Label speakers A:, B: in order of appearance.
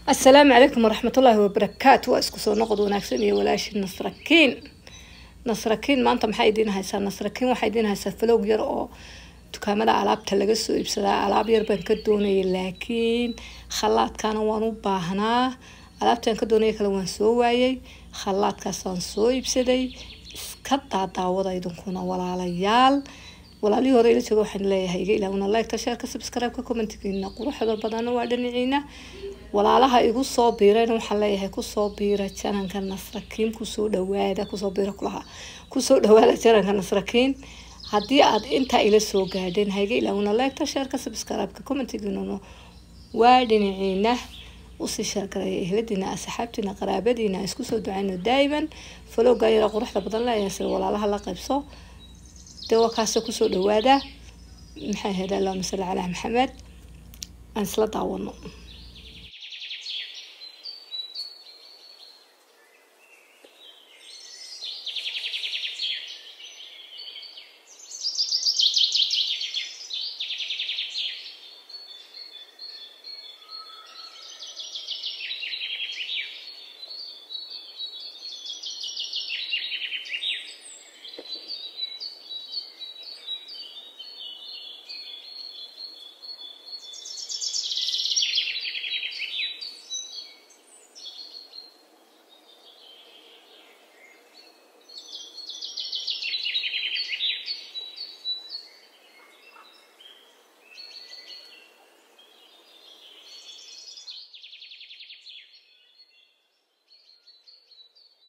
A: السلام عليكم ورحمة الله وبركاته. واسكسو نقض وناكسن يا ولاش نصركين ما أنتم حايدين هايسا نصركين وحايدين هايسا فلوق يرقو تكامل علاب تلقسو يبسدا علاب يربن كدوني لكن خلات كانوا وانو باهنا علاب تان كدوني كلوان سو وايي خلات كاسان سو يبسداي اسكتا داودا يدنكونا walaalayal walaalii hore ila joogo waxaan leeyahay iga ilaawna like share subscribe ka comment kiina quruxda badan waa dhiniciina walaalaha igu soo biireen waxaan leeyahay ku soo biira channelka Nasrakiin ku soo dhawaada ku soo biira kulaha ku soo dhawaada channelka Nasrakiin hadii aad inta ila soo gaadeen ha iga ilaawna like share subscribe ka comment kiina waa dhiniciina وسي شركة هلدينا أصحابتنا قرابتنا اسكو سو دعينو دايما فلو غايرا قروحدا بدن لا ياسر ولاalaha la qaybso dewa kaasoo ku soo dhawaada maxay heedaa la mas'ala ala Maxamed aan isla daawano